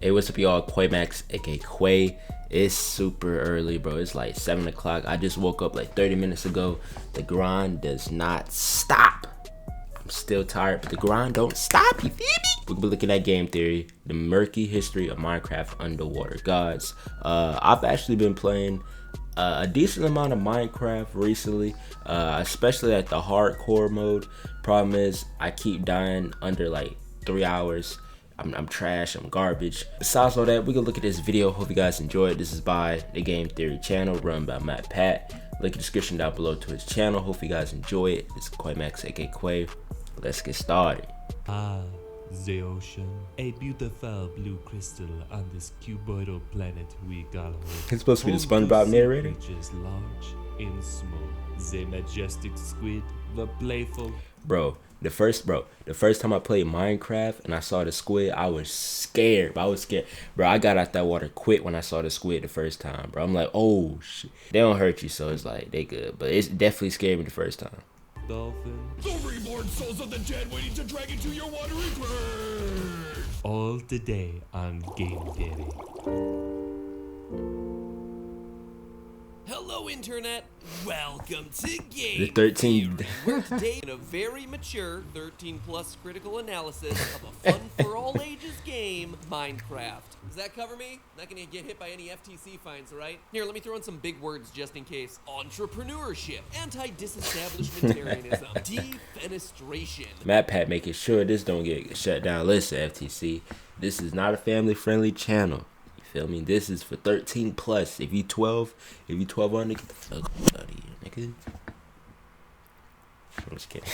Hey, what's up y'all? Quaymax, aka Quay. It's super early, bro. It's like 7 o'clock. I just woke up like 30 minutes ago. The grind does not stop. I'm still tired, but the grind don't stop, you feel me? We'll be looking at game theory, the murky history of Minecraft underwater gods. I've actually been playing a decent amount of Minecraft recently, especially at the hardcore mode. Problem is, I keep dying under like 3 hours. I'm trash, I'm garbage. Besides all that, we're gonna look at this video. Hope you guys enjoy it. This is by the Game Theory channel, run by Matt Pat. Link in the description down below to his channel. Hope you guys enjoy it. This is Quaymax, aka Quay. Let's get started. The ocean, a beautiful blue crystal on this cuboidal planet we call home. It's supposed to be the SpongeBob narrator. Creatures large and small, the majestic squid, the playful. Bro, the first time I played Minecraft and I saw the squid, I was scared. Bro, I got out that water quick when I saw the squid the first time, bro. I'm like, oh shit. They don't hurt you, so it's like they good, but it's definitely scared me the first time. Dolphin. The reborn souls of the dead waiting to drag into your watery grave. All today on Game Theory. Hello, Internet. Welcome to Game The 13. Theory. We're today in a very mature 13+ critical analysis of a fun for all ages game, Minecraft. Does that cover me? Not gonna get hit by any FTC fines, right? Here, let me throw in some big words just in case. Entrepreneurship, anti-disestablishmentarianism, defenestration. Matt Pat making sure this don't get shut down. Listen, FTC, this is not a family-friendly channel. You feel me? This is for 13+. If you 12 on, get the fuck out of here, nigga. I'm just kidding.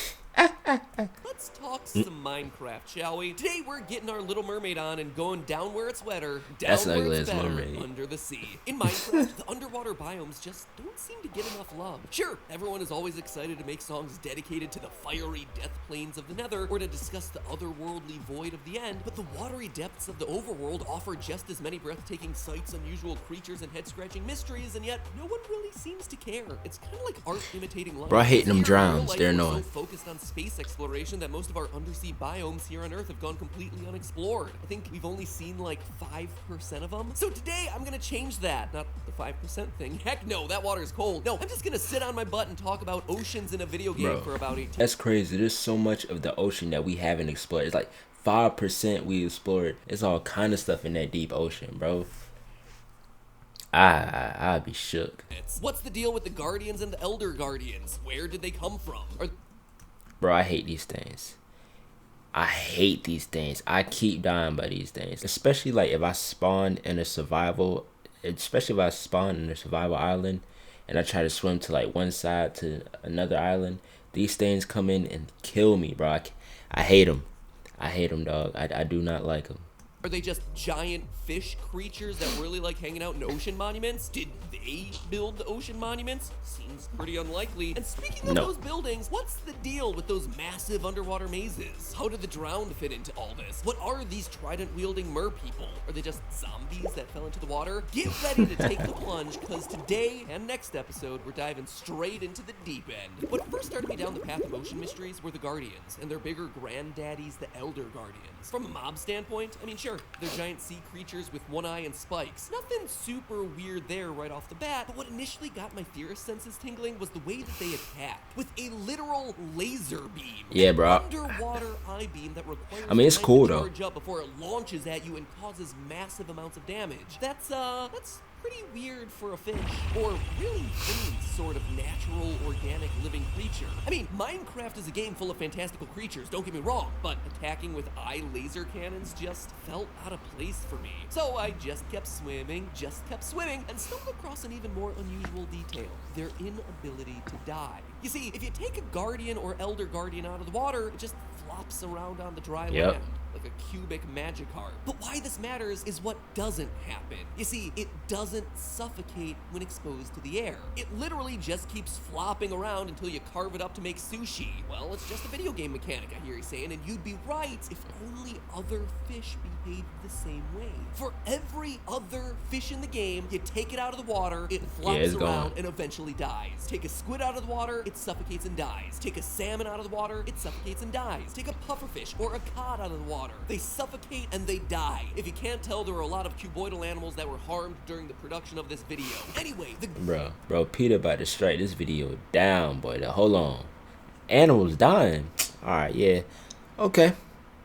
Let's talk some Minecraft, shall we? Today we're getting our Little Mermaid on and going down where it's wetter, down That's where ugly it's as better, mermaid. under the sea. In Minecraft, the underwater biomes just don't seem to get enough love. Sure, everyone is always excited to make songs dedicated to the fiery death plains of the Nether or to discuss the otherworldly void of the end, but the watery depths of the overworld offer just as many breathtaking sights, unusual creatures, and head-scratching mysteries, and yet no one really seems to care. It's kind of like art imitating life. Bro, I hate them Here, in real drowns. life, They're we're annoying. so focused on space exploration that most of our undersea biomes here on Earth have gone completely unexplored. I think we've only seen like 5% of them. So today I'm gonna change that. Not the 5% thing. Heck no, that water is cold. No, I'm just gonna sit on my butt and talk about oceans in a video game for about 18. That's crazy. There's so much of the ocean that we haven't explored. It's like 5% we explored. It's all kind of stuff in that deep ocean, bro. I'd be shook. What's the deal with the Guardians and the Elder Guardians? Where did they come from? Bro, I hate these things. I keep dying by these things. Especially like if I spawn in a survival island and I try to swim to like one side to another island, these things come in and kill me, bro. I hate them. I hate them, dog. I do not like them. Are they just giant fish creatures that really like hanging out in ocean monuments? Did they build the ocean monuments? Seems pretty unlikely. And speaking of those buildings, what's the deal with those massive underwater mazes? How did the drowned fit into all this? What are these trident-wielding mer people? Are they just zombies that fell into the water? Get ready to take the plunge, because today and next episode, we're diving straight into the deep end. What first started me down the path of ocean mysteries were the Guardians, and their bigger granddaddies, the Elder Guardians. From a mob standpoint, I mean, sure, they're giant sea creatures with one eye and spikes. Nothing super weird there right off the bat, but what initially got my theorist senses tingling was the way that they attacked, with a literal laser beam. Yeah, bro. Underwater eye beam that requires it's time cool to though. charge up before it launches at you and causes massive amounts of damage. That's pretty weird for a fish, or really any sort of natural, organic, living creature. I mean, Minecraft is a game full of fantastical creatures, don't get me wrong, but attacking with eye laser cannons just felt out of place for me. So I just kept swimming, and stumbled across an even more unusual detail: their inability to die. You see, if you take a Guardian or Elder Guardian out of the water, it just flops around on the dry land. Like a cubic Magikarp. But why this matters is what doesn't happen. You see, it doesn't suffocate when exposed to the air. It literally just keeps flopping around until you carve it up to make sushi. Well, it's just a video game mechanic, I hear you saying, and you'd be right if only other fish behaved the same way. For every other fish in the game, you take it out of the water, it flops around and eventually dies. Take a squid out of the water, it suffocates and dies. Take a salmon out of the water, it suffocates and dies. Take a pufferfish or a cod out of the water, underwater. They suffocate and they die. If you can't tell, there were a lot of cuboidal animals that were harmed during the production of this video. Anyway, Bro, Peter about to strike this video down, boy. Now, hold on. Animals dying. Alright, yeah. Okay.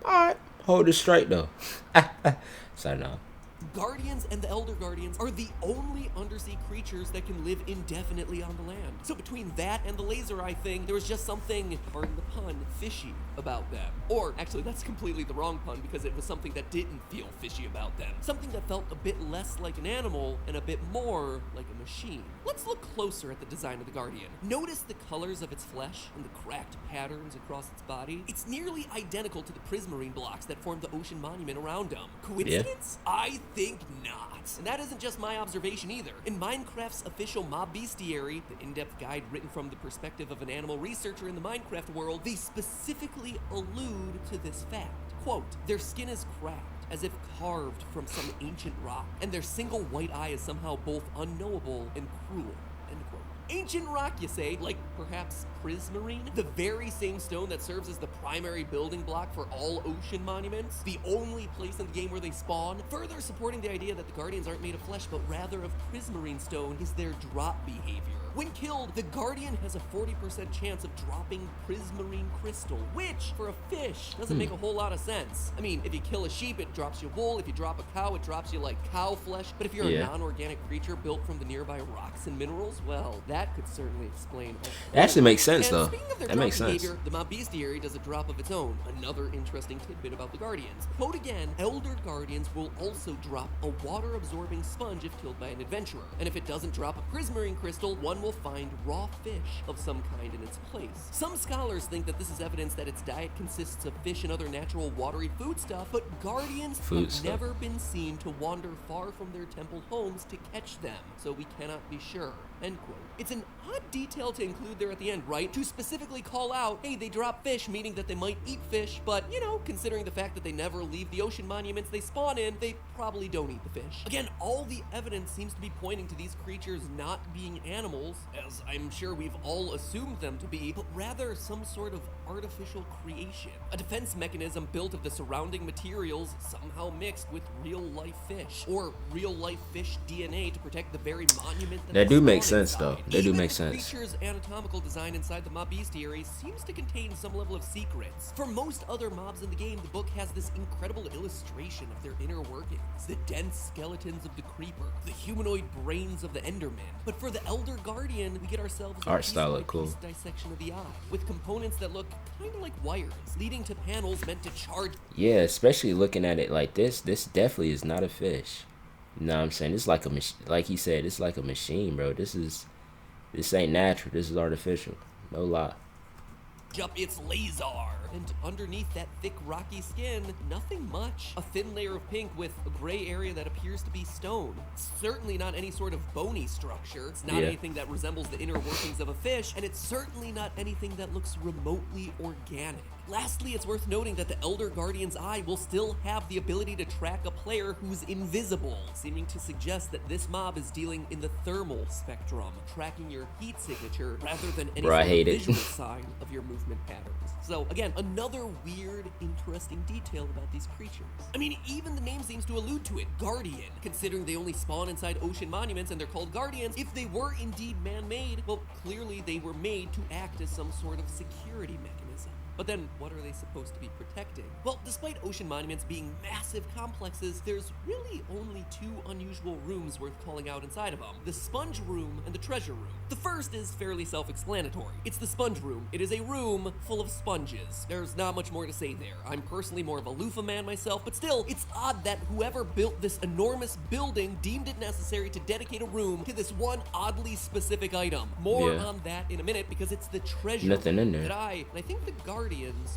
Alright. Hold the strike, though. Sorry, no. Guardians and the Elder Guardians are the only undersea creatures that can live indefinitely on the land. So between that and the laser eye thing, there was just something, pardon the pun, fishy about them. Or actually, that's completely the wrong pun because it was something that didn't feel fishy about them. Something that felt a bit less like an animal and a bit more like a machine. Let's look closer at the design of the Guardian. Notice the colors of its flesh and the cracked patterns across its body. It's nearly identical to the prismarine blocks that form the ocean monument around them. Coincidence? Yeah. I think not. And that isn't just my observation either. In Minecraft's official Mob Bestiary, the in-depth guide written from the perspective of an animal researcher in the Minecraft world, they specifically allude to this fact. Quote, their skin is cracked, as if carved from some ancient rock, and their single white eye is somehow both unknowable and cruel. End quote. Ancient rock, you say? Like perhaps prismarine? The very same stone that serves as the primary building block for all ocean monuments? The only place in the game where they spawn? Further supporting the idea that the Guardians aren't made of flesh, but rather of prismarine stone is their drop behavior. When killed, the Guardian has a 40% chance of dropping prismarine crystal, which, for a fish, doesn't make a whole lot of sense. I mean, if you kill a sheep, it drops you wool. If you drop a cow, it drops you, like, cow flesh. But if you're a non-organic creature built from the nearby rocks and minerals, well, that could certainly explain. It actually makes sense, though. Speaking of their that makes behavior, sense. The Mob Bestiary does a drop of its own. Another interesting tidbit about the Guardians. Quote again, Elder Guardians will also drop a water-absorbing sponge if killed by an adventurer. And if it doesn't drop a prismarine crystal, one will find raw fish of some kind in its place. Some scholars think that this is evidence that its diet consists of fish and other natural watery foodstuff, but Guardians have never been seen to wander far from their temple homes to catch them, so we cannot be sure. End quote. It's an odd detail to include there at the end, right? To specifically call out, hey, they drop fish, meaning that they might eat fish, but, you know, considering the fact that they never leave the ocean monuments they spawn in, they probably don't eat the fish. Again, all the evidence seems to be pointing to these creatures not being animals, as I'm sure we've all assumed them to be, but rather some sort of artificial creation. A defense mechanism built of the surrounding materials somehow mixed with real-life fish, or real-life fish DNA to protect the very monument that do make sense, though. They do make sense. The creature's anatomical design inside the Mob Bestiary seems to contain some level of secrets. For most other mobs in the game, the book has this incredible illustration of their inner workings. The dense skeletons of the Creeper, the humanoid brains of the Enderman. But for the Elder Guardian, we get ourselves a art style look cool. dissection of the eye, with components that look kind of like wires, leading to panels meant to charge. Yeah, especially looking at it like this definitely is not a fish. You know what I'm saying? It's like a like he said, it's like a machine, bro. This ain't natural. This is artificial. No lie. Up its laser, and underneath that thick rocky skin, nothing much. A thin layer of pink with a gray area that appears to be stone. It's certainly not any sort of bony structure. It's not anything that resembles the inner workings of a fish, and it's certainly not anything that looks remotely organic. Lastly, it's worth noting that the Elder Guardian's eye will still have the ability to track a player who's invisible, seeming to suggest that this mob is dealing in the thermal spectrum, tracking your heat signature rather than any sort of visual sign of your movement patterns. So again, another weird, interesting detail about these creatures. I mean, even the name seems to allude to it, Guardian. Considering they only spawn inside ocean monuments and they're called Guardians, if they were indeed man-made, well, clearly they were made to act as some sort of security mechanism. But then, what are they supposed to be protecting? Well, despite ocean monuments being massive complexes, there's really only two unusual rooms worth calling out inside of them: the sponge room and the treasure room. The first is fairly self-explanatory. It's the sponge room. It is a room full of sponges. There's not much more to say there. I'm personally more of a loofah man myself, but still, it's odd that whoever built this enormous building deemed it necessary to dedicate a room to this one oddly specific item. More on that in a minute, because it's the treasure room in there that I think the Guardians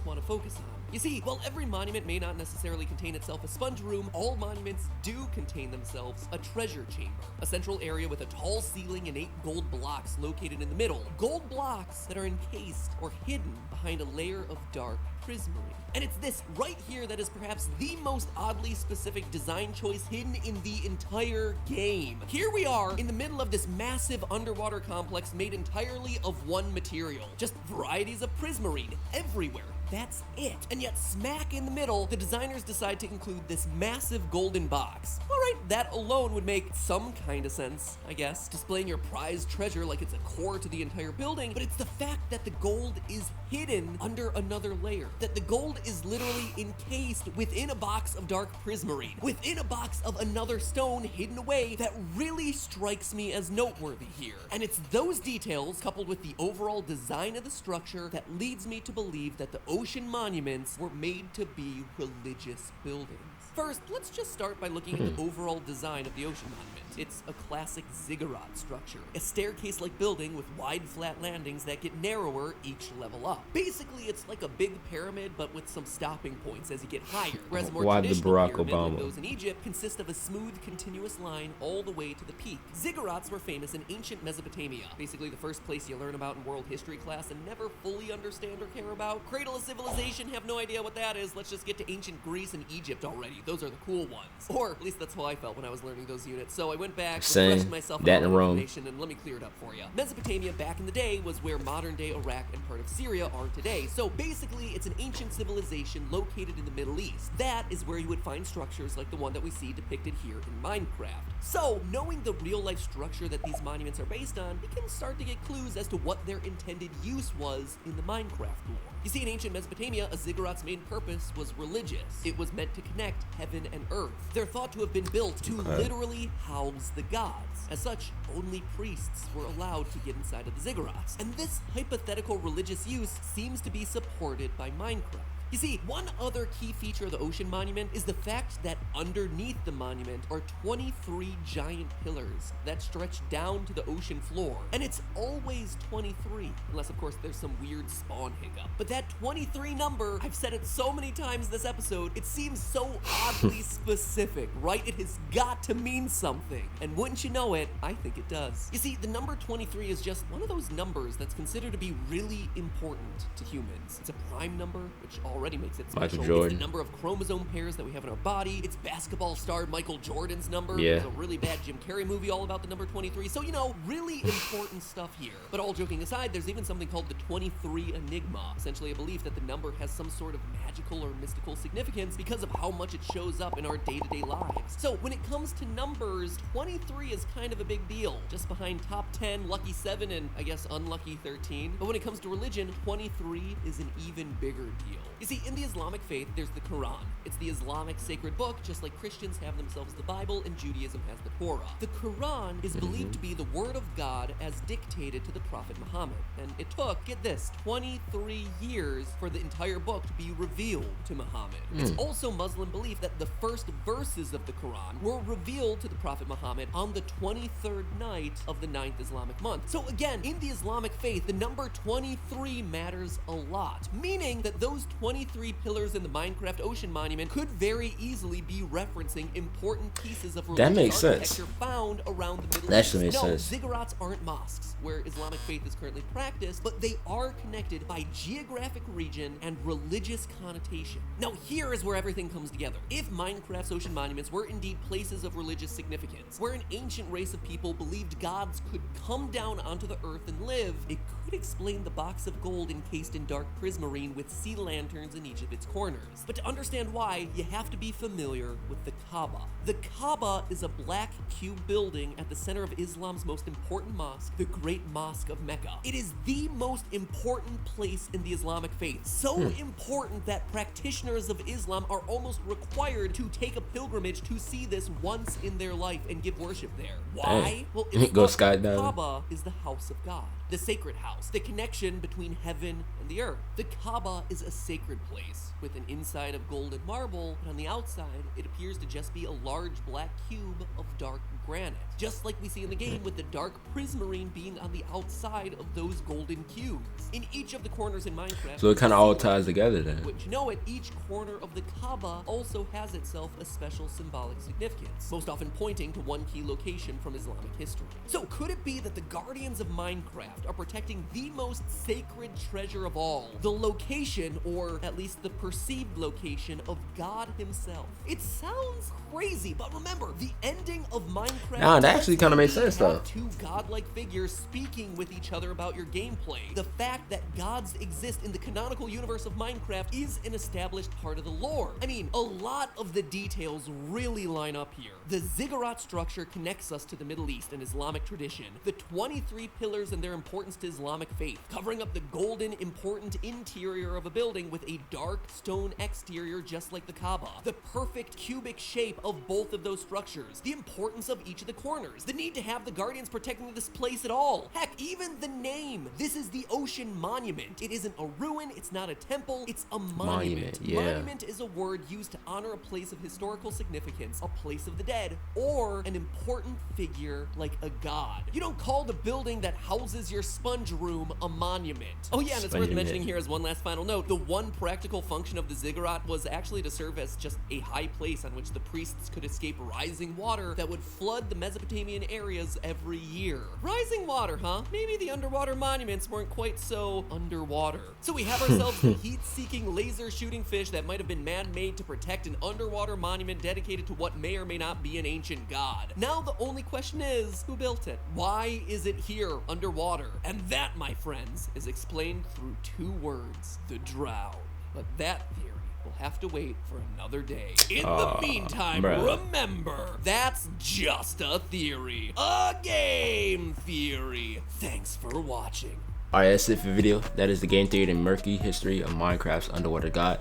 want to focus on. You see, while every monument may not necessarily contain itself a sponge room, all monuments do contain themselves a treasure chamber, a central area with a tall ceiling and 8 gold blocks located in the middle. Gold blocks that are encased or hidden behind a layer of dark prismarine. And it's this right here that is perhaps the most oddly specific design choice hidden in the entire game. Here we are in the middle of this massive underwater complex made entirely of one material. Just varieties of prismarine everywhere. that's it. And yet, smack in the middle, the designers decide to include this massive golden box. Alright, that alone would make some kind of sense, I guess, displaying your prized treasure like it's a core to the entire building, but it's the fact that the gold is hidden under another layer. That the gold is literally encased within a box of dark prismarine, within a box of another stone hidden away, that really strikes me as noteworthy here. And it's those details, coupled with the overall design of the structure, that leads me to believe that the ocean monuments were made to be religious buildings. First, let's just start by looking at the overall design of the ocean monument. It's a classic ziggurat structure, a staircase-like building with wide flat landings that get narrower each level up. Basically, it's like a big pyramid, but with some stopping points as you get higher, whereas a more traditional pyramid, like those in Egypt, consist of a smooth, continuous line all the way to the peak. Ziggurats were famous in ancient Mesopotamia, basically the first place you learn about in world history class and never fully understand or care about. Cradle of civilization, have no idea what that is. Let's just get to ancient Greece and Egypt already. Those are the cool ones. Or at least that's how I felt when I was learning those units. So I went back, refreshed myself on information, and let me clear it up for you. Mesopotamia back in the day was where modern-day Iraq and part of Syria are today. So basically, it's an ancient civilization located in the Middle East. That is where you would find structures like the one that we see depicted here in Minecraft. So, knowing the real-life structure that these monuments are based on, you can start to get clues as to what their intended use was in the Minecraft lore. You see, in ancient Mesopotamia, a ziggurat's main purpose was religious. It was meant to connect heaven and earth. They're thought to have been built to literally house the gods. As such, only priests were allowed to get inside of the ziggurats. And this hypothetical religious use seems to be supported by Minecraft. You see, one other key feature of the ocean monument is the fact that underneath the monument are 23 giant pillars that stretch down to the ocean floor. And it's always 23, unless of course there's some weird spawn hiccup. But that 23 number, I've said it so many times this episode, it seems so oddly specific, right? It has got to mean something. And wouldn't you know it, I think it does. You see, the number 23 is just one of those numbers that's considered to be really important to humans. It's a prime number, which already makes it special. It's the number of chromosome pairs that we have in our body. It's basketball star Michael Jordan's number. Yeah. There's a really bad Jim Carrey movie all about the number 23. So, you know, really important stuff here. But all joking aside, there's even something called the 23 Enigma. Essentially a belief that the number has some sort of magical or mystical significance because of how much it shows up in our day-to-day lives. So when it comes to numbers, 23 is kind of a big deal. Just behind top 10, lucky 7, and I guess unlucky 13. But when it comes to religion, 23 is an even bigger deal. You see, in the Islamic faith, there's the Quran. It's the Islamic sacred book, just like Christians have themselves the Bible and Judaism has the Torah. The Quran is believed to be the word of God as dictated to the Prophet Muhammad. And it took, get this, 23 years for the entire book to be revealed to Muhammad. It's also Muslim belief that the first verses of the Quran were revealed to the Prophet Muhammad on the 23rd night of the 9th Islamic month. So again, in the Islamic faith, the number 23 matters a lot, meaning that those 23 pillars in the Minecraft Ocean Monument could very easily be referencing important pieces of religious architecture found around the Middle East. That actually makes sense. Ziggurats aren't mosques, where Islamic faith is currently practiced, but they are connected by geographic region and religious connotation. Now here is where everything comes together. If Minecraft's ocean monuments were indeed places of religious significance, where an ancient race of people believed gods could come down onto the earth and live, it could explain the box of gold encased in dark prismarine with sea lanterns in each of its corners. But to understand why, you have to be familiar with the Kaaba. The Kaaba is a black cube building at the center of Islam's most important mosque, the Great Mosque of Mecca. It is the most important place in the Islamic faith. So important that practitioners of Islam are almost required to take a pilgrimage to see this once in their life and give worship there. Why? Well, it's Go the skydiving. Kaaba is the house of God, the sacred house, the connection between heaven and the earth. The Kaaba is a sacred place with an inside of gold and marble, but on the outside, it appears to just be a large black cube of dark granite, just like we see in the game with the dark prismarine being on the outside of those golden cubes. In each of the corners in Minecraft, So it kind of all ties together then. which, you know it, each corner of the Kaaba also has itself a special symbolic significance, most often pointing to one key location from Islamic history. So could it be that the guardians of Minecraft Minecraft are protecting the most sacred treasure of all, the location, or at least the perceived location, of God himself. It sounds crazy, but remember, the ending of Minecraft Nah, that actually kind of makes sense though. two godlike figures speaking with each other about your gameplay. The fact that gods exist in the canonical universe of Minecraft is an established part of the lore. I mean, a lot of the details really line up here. The ziggurat structure connects us to the Middle East and Islamic tradition. The 23 pillars and their importance to Islamic faith, covering up the golden, important interior of a building with a dark stone exterior just like the Kaaba. The perfect cubic shape of both of those structures. The importance of each of the corners. The need to have the Guardians protecting this place at all. Heck, even the name. This is the Ocean Monument. It isn't a ruin, it's not a temple, it's a monument. Yeah. Monument is a word used to honor a place of historical significance, a place of the dead, or an important figure like a god. You don't call the building that houses your sponge room a monument. Oh yeah, and it's worth mentioning here as one last final note, the one practical function of the ziggurat was actually to serve as just a high place on which the priests could escape rising water that would flood the Mesopotamian areas every year. Rising water, huh? Maybe the underwater monuments weren't quite so underwater. So we have ourselves the heat-seeking laser-shooting fish that might have been man-made to protect an underwater monument dedicated to what may or may not be an ancient god. Now the only question is, who built it? Why is it here underwater? And that, my friends, is explained through two words: the drow. But that theory will have to wait for another day. In the meantime, remember, that's just a theory. A game theory. Thanks for watching. Alright, that's it for the video. That is the game theory and murky history of Minecraft's underwater god.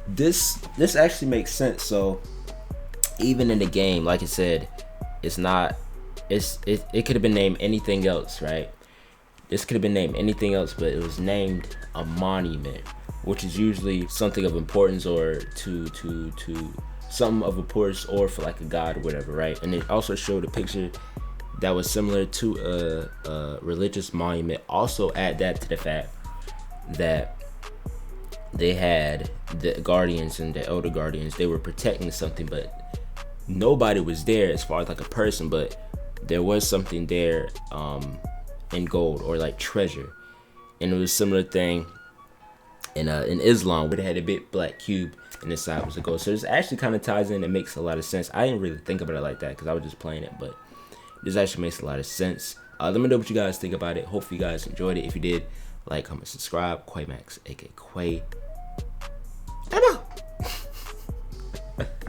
This actually makes sense. So even in the game, like I said, it could have been named anything else, right? This could have been named anything else, but it was named a monument, which is usually something of importance, or to something of importance, or for like a god or whatever, right? And it also showed a picture that was similar to a religious monument. Also add that to the fact that they had the guardians and the elder guardians, they were protecting something, but nobody was there as far as like a person, but there was something there in gold, or like treasure. And it was a similar thing in Islam, where they had a big black cube and the side was a gold. So this actually kind of ties in and makes a lot of sense. I didn't really think about it like that because I was just playing it, but this actually makes a lot of sense. Let me know what you guys think about it. Hopefully you guys enjoyed it. If you did, like, comment, subscribe. Quaymax, aka Quay.